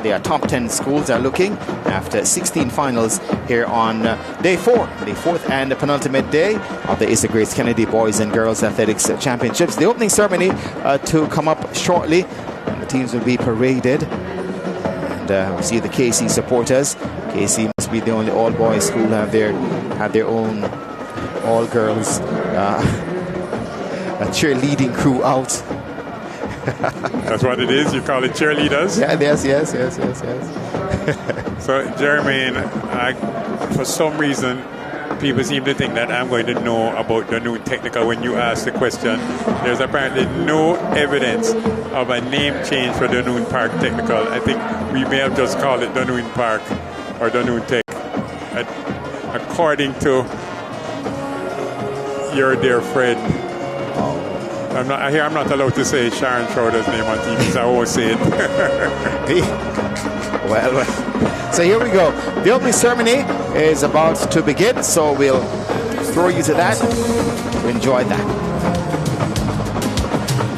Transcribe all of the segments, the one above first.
their top 10 schools are looking after 16 finals here on day 4, the fourth and penultimate day of the ISSA Grace Kennedy Boys and Girls Athletics Championships. The opening ceremony to come up shortly, and the teams will be paraded. And we see the KC supporters. KC must be the only all-boys school have their own all-girls a cheerleading crew out. That's what it is? You call it cheerleaders? Yeah, yes. So, Jermaine, for some reason, people seem to think that I'm going to know about the Noon Technical when you ask the question. There's apparently no evidence of a name change for the Noon Park Technical. I think we may have just called it the Noon Park or the Noon Tech. According to your dear friend, I'm not allowed to say Sharon Schroeder's name on TV, so I won't say it. Well, so here we go. The opening ceremony is about to begin, so we'll throw you to that. Enjoy that.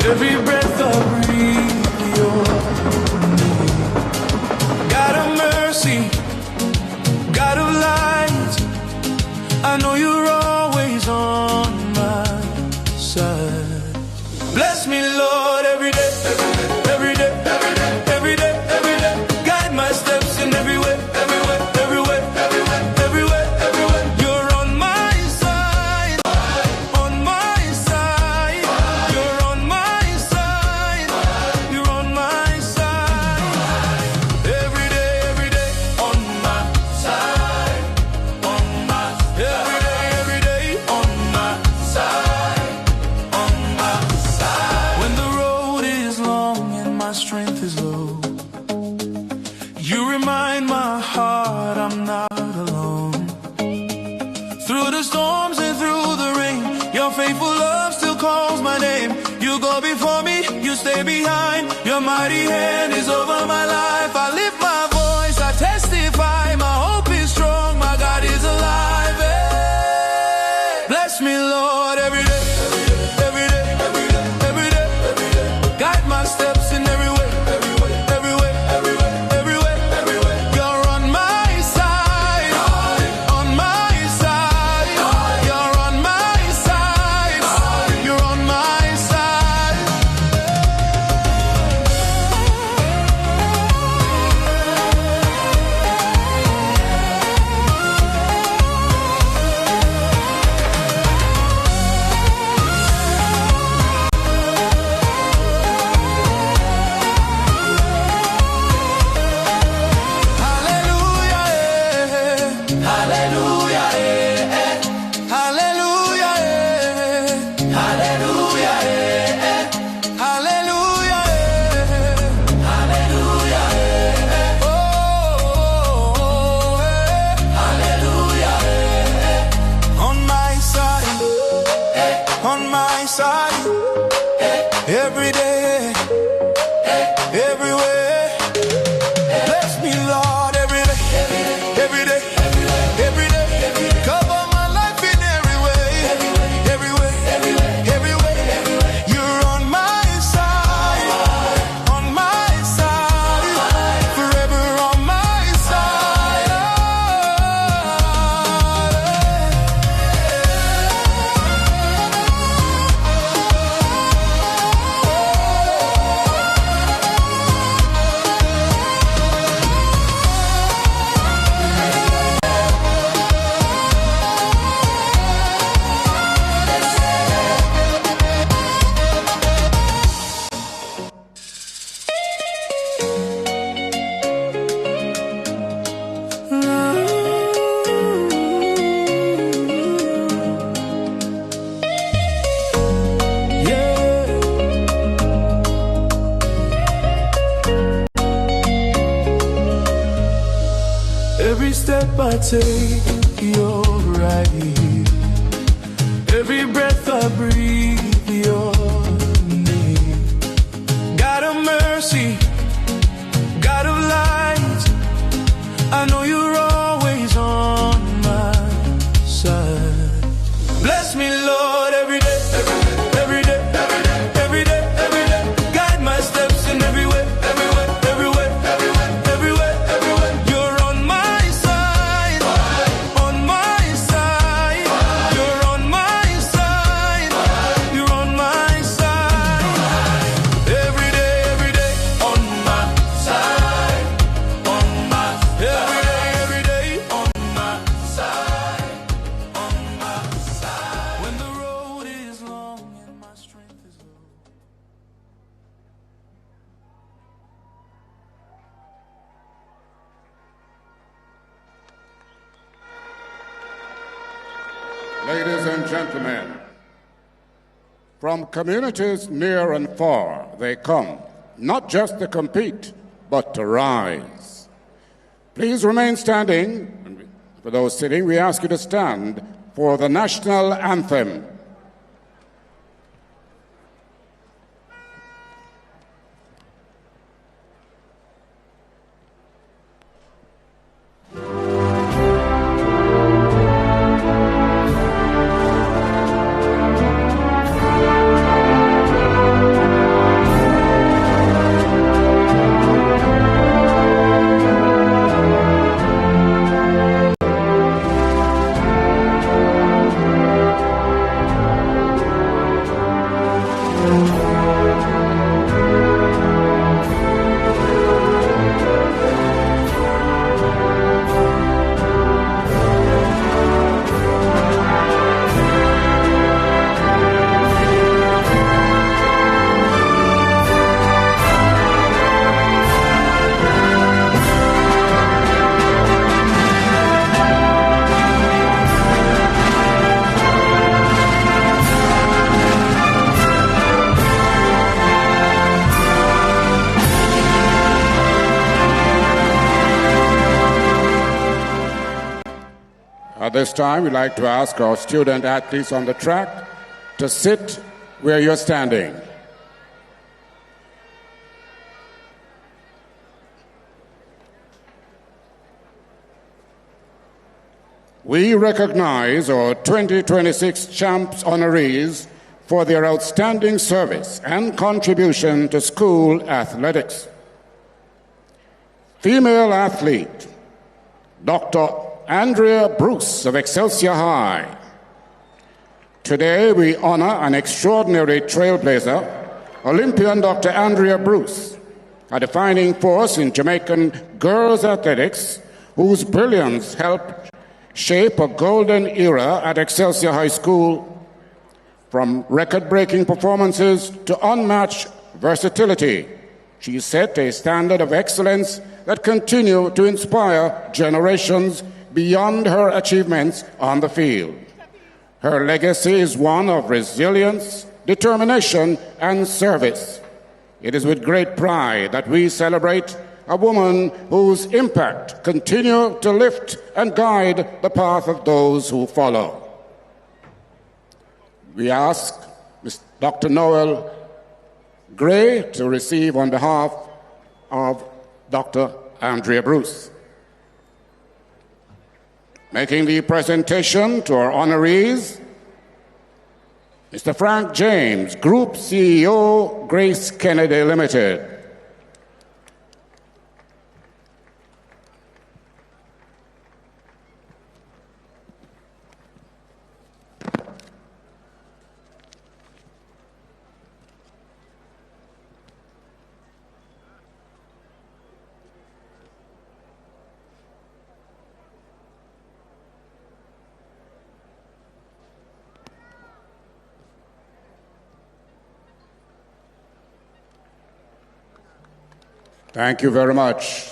Every breath I breathe, you're God of mercy, God of light. I know you're always on my side. Bless me, Lord, every day, every day, every day, every day, every day. Guide my steps in every way, everywhere, everywhere, everywhere, everywhere, everywhere. You're on my side, on my side. You're on my side, you're on my side. Every day, on my side, on my, every day, on my side, on my side. When the road is long and my strength is low, you remind my heart I'm not alone. Through the storms and through the rain, your faithful love still calls my name. You go before me, you stay behind. Your mighty hand is over my life. I lift my voice, I testify. My hope is strong, my God is alive. Hey. Bless me, Lord, every day, every day, every day, every day, every day. Guide my steps in every way, everywhere, everywhere, everywhere, everywhere, everywhere. You're on my side, on my side. You're on my side, you're on my side. Hallelujah, hallelujah, hallelujah, hallelujah, hallelujah, oh, hallelujah, on my side, every day, everywhere. Bless me, Lord, every day, every day, every day. Cover my life in every way, everywhere, everywhere. You're on my side, forever on my side. Every step I take, you're right here. Every breath I breathe, you're near. God of mercy, God of light. I know you're always on my side. Bless me, Lord, every day, every day, every day, every day, every day. Guide my steps in every way, everywhere, everywhere, everywhere. Ladies and gentlemen, from communities near and far, they come, not just to compete, but to rise. Please remain standing. For those sitting, we ask you to stand for the national anthem. At this time, we'd like to ask our student athletes on the track to sit where you're standing. We recognize our 2026 CHAMPS honorees for their outstanding service and contribution to school athletics. Female athlete, Dr. Andrea Bruce of Excelsior High. Today we honor an extraordinary trailblazer, Olympian Dr. Andrea Bruce, a defining force in Jamaican girls athletics whose brilliance helped shape a golden era at Excelsior High School. From record-breaking performances to unmatched versatility, she set a standard of excellence that continues to inspire generations beyond her achievements on the field. Her legacy is one of resilience, determination, and service. It is with great pride that we celebrate a woman whose impact continues to lift and guide the path of those who follow. We ask Dr. Noel Gray to receive on behalf of Dr. Andrea Bruce. Making the presentation to our honorees, Mr. Frank James, Group CEO, Grace Kennedy Limited. Thank you very much.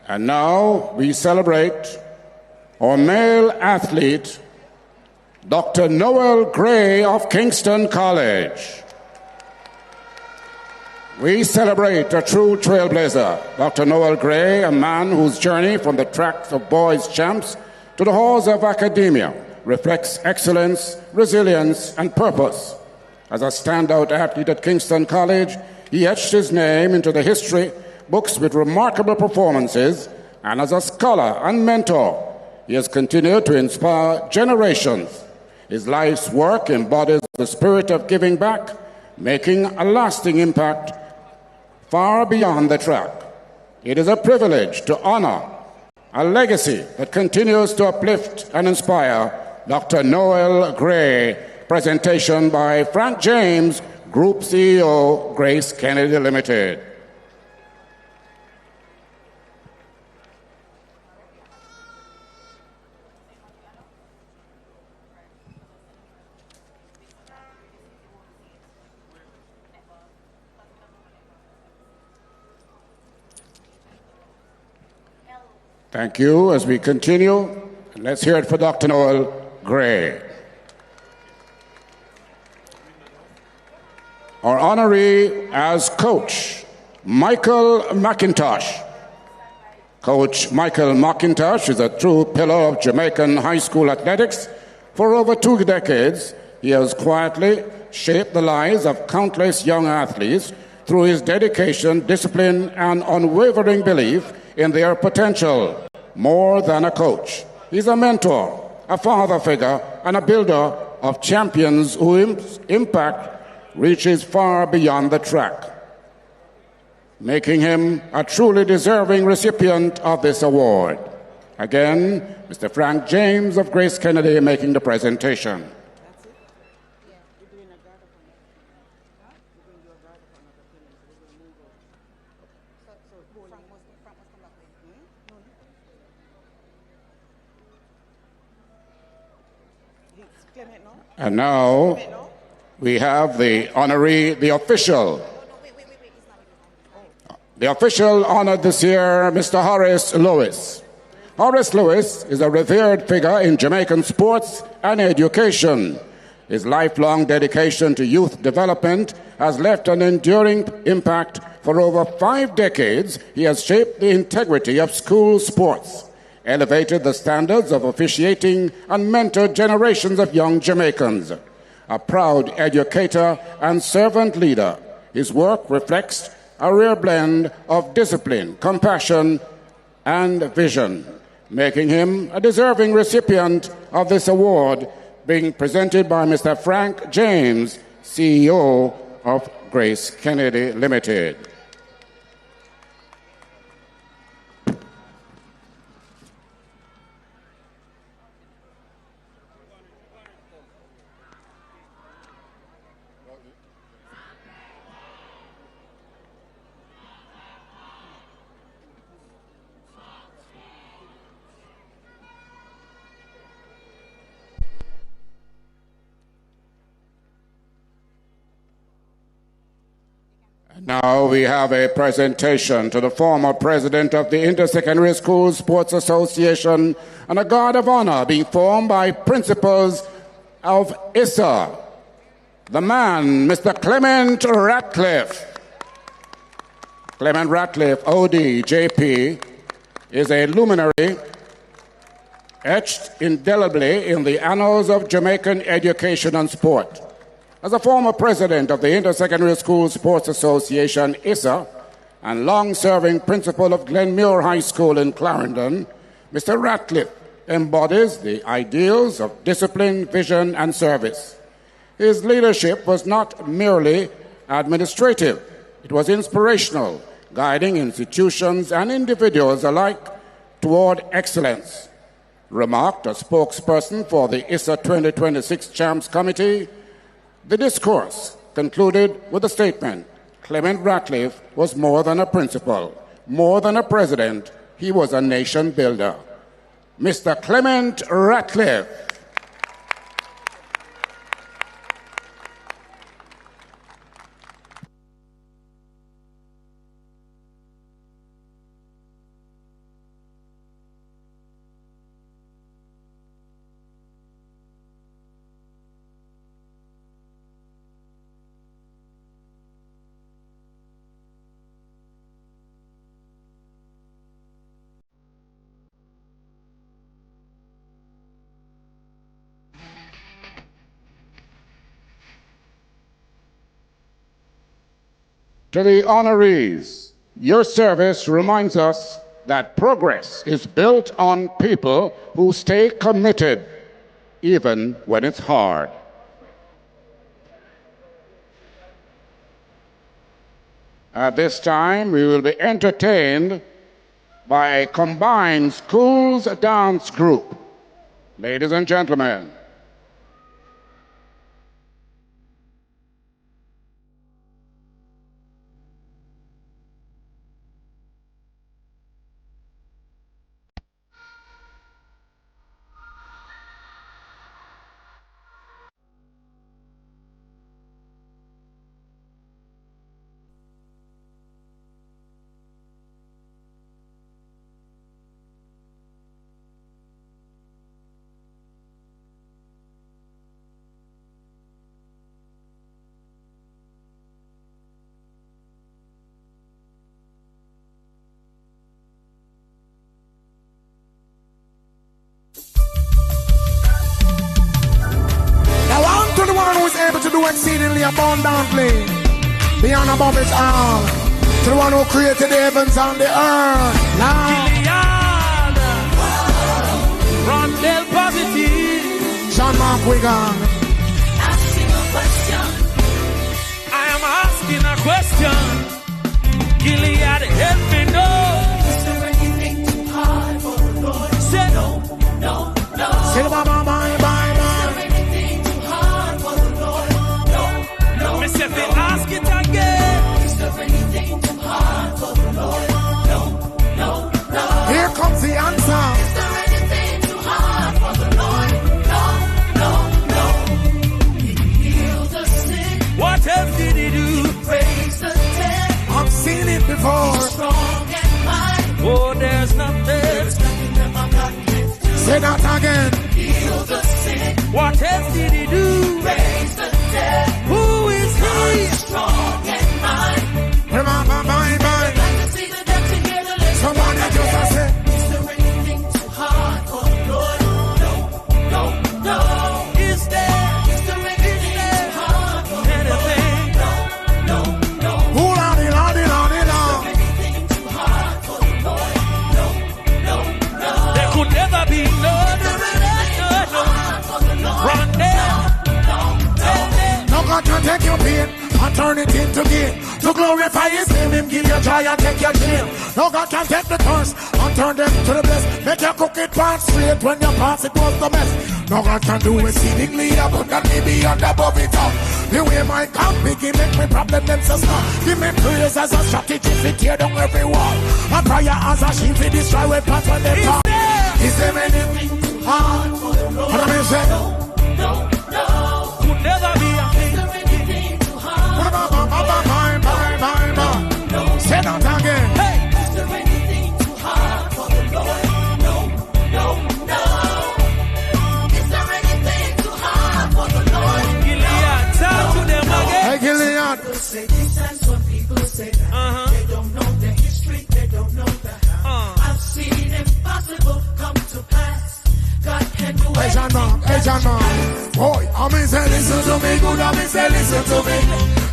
And now we celebrate our male athlete, Dr. Noel Gray of Kingston College. We celebrate a true trailblazer, Dr. Noel Gray, a man whose journey from the tracks of boys' champs to the halls of academia reflects excellence, resilience, and purpose. As a standout athlete at Kingston College, he etched his name into the history books with remarkable performances, and as a scholar and mentor, he has continued to inspire generations. His life's work embodies the spirit of giving back, making a lasting impact far beyond the track. It is a privilege to honor a legacy that continues to uplift and inspire Dr. Noel Gray. Presentation by Frank James, Group CEO, Grace Kennedy Limited. Thank you. As we continue, I'd Let's hear it for Dr. Noel Gray. Our honoree as coach, Michael McIntosh. Coach Michael McIntosh is a true pillar of Jamaican high school athletics. For over 2 decades, he has quietly shaped the lives of countless young athletes through his dedication, discipline, and unwavering belief in their potential. More than a coach, he's a mentor, a father figure, and a builder of champions whose impact reaches far beyond the track, making him a truly deserving recipient of this award. Again, Mr. Frank James of Grace Kennedy making the presentation. And now we have the honoree, the official honored this year, Mr. Horace Lewis. Horace Lewis is a revered figure in Jamaican sports and education. His lifelong dedication to youth development has left an enduring impact. For over 5 decades, he has shaped the integrity of school sports, elevated the standards of officiating, and mentored generations of young Jamaicans. A proud educator and servant leader, his work reflects a rare blend of discipline, compassion, and vision, making him a deserving recipient of this award, being presented by Mr. Frank James, CEO of Grace Kennedy Limited. Now we have a presentation to the former president of the Intersecondary School Sports Association and a guard of honor being formed by principals of ISSA. The man, Mr. Clement Ratcliffe. Clement Ratcliffe, OD, JP, is a luminary etched indelibly in the annals of Jamaican education and sport. As a former president of the Intersecondary School Sports Association, ISSA, and long-serving principal of Glenmuir High School in Clarendon, Mr. Ratcliffe embodies the ideals of discipline, vision, and service. His leadership was not merely administrative. It was inspirational, guiding institutions and individuals alike toward excellence. Remarked a spokesperson for the ISSA 2026 CHAMPS Committee, the discourse concluded with a statement: Clement Ratcliffe was more than a principal, more than a president, he was a nation builder. Mr. Clement Ratcliffe. To the honorees, your service reminds us that progress is built on people who stay committed, even when it's hard. At this time, we will be entertained by a combined schools dance group. Ladies and gentlemen, do exceedingly abundantly, beyond above it all, to the one who created the heavens and the earth. Gilead, Rondell Positive, John Mark Wigan. Asking a question. I am asking a question. Gilead, help me know. Is there anything too hard for the Lord? Say no, no, no. Say bye, bye, bye, bye, bye. Is there anything too hard for the Lord? No, no. Me say they ask it again. Is there anything too hard for the Lord? No, no, no. Here comes the answer. Is there anything too hard for the Lord? No, no, no. He healed the sick. What else did he do? Raise the dead. I've seen it before. Strong and mighty. Oh, there's nothing that my God can't do. Say that again. Heal the sick. What else did he do? Raise the dead. Who is he? Strong and mighty. Remember, bye, bye. Like to see the dead together. Somebody just say, is there anything too hard for the Lord? No, no, no. Is there anything too hard for the Lord? No, no, no. who lordy, lordy, lordy, lordy. Anything too hard for the Lord? No, no, no. There could never be no. Run there. No God can take your pain and turn it into gain. To glorify his name, him give you joy and take your shame. No God can take the curse and turn them to the blessed. Make your crooked path straight when your path it was the best. No God can do exceedingly abundantly beyond above it all. The way my God make me problem them so small. Give me praise as a strategy to tear down every wall. A prayer as a shield to destroy weapons when they fall. Is there anything too hard for the Lord? What am I saying? No, no. Could never be a thing. Is there anything too hard? Say that again. Hey. Is there anything too hard for the Lord? No, no, no. Is there anything too hard for the Lord? Gilead, talk to them again. Hey, Gilead. People say this and some people say that. They don't know the history, they don't know the how. I've seen impossible come to pass. God can do Hey, John Mark, hey, John Mark. Boy, I mean, say listen to me, good, I mean, say listen to me.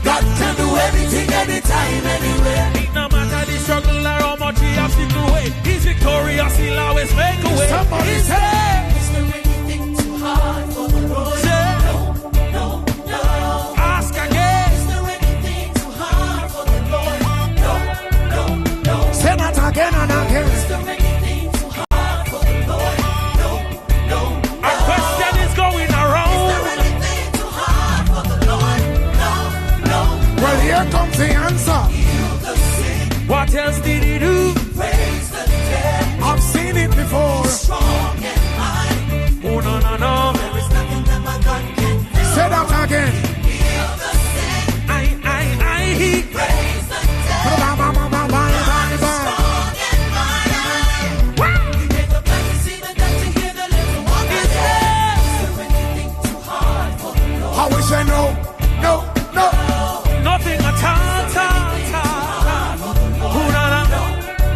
God can do anything, anytime, anywhere. It no matter the struggle or how much he has to away. He's victorious, he'll always make a way. Somebody say, is there anything too hard for the Lord? Say, no, no, no. Ask again. Is there anything too hard for the Lord? No, no, no. say that again and again. Is there anything too hard for the Lord? No, no, no. A question is going around. Is there anything too hard for the Lord? No, no. Well, here comes the answer. Heal the sick. What else did he do? Raise the dead. I've seen it before. Strong and mighty. Oh, no, no, no. There is nothing that my God can do. Say that again. Heal the sick. He raised the dead. Strong and mighty. He gave the blind to see, the deaf to hear, the lame to walk again. Is there anything too hard for the Lord? I will say no, no, no. Nothing at all. Oh, no, no,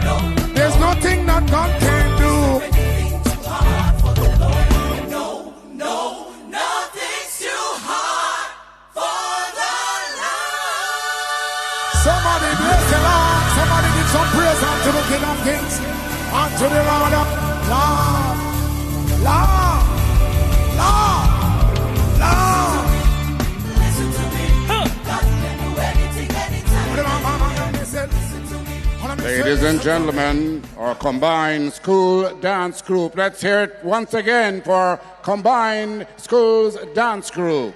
no. There's nothing that God can do. Anything too hard for the Lord? No, no, nothing's too hard for the Lord. Somebody bless the Lord. Somebody give some praise unto the King of Kings, unto the Lord of Lord, Lord, Lord, Lord. Listen to me. God can do anything, anytime. Listen to me. Ladies and gentlemen, our combined school dance group. Let's hear it once again for combined schools dance group.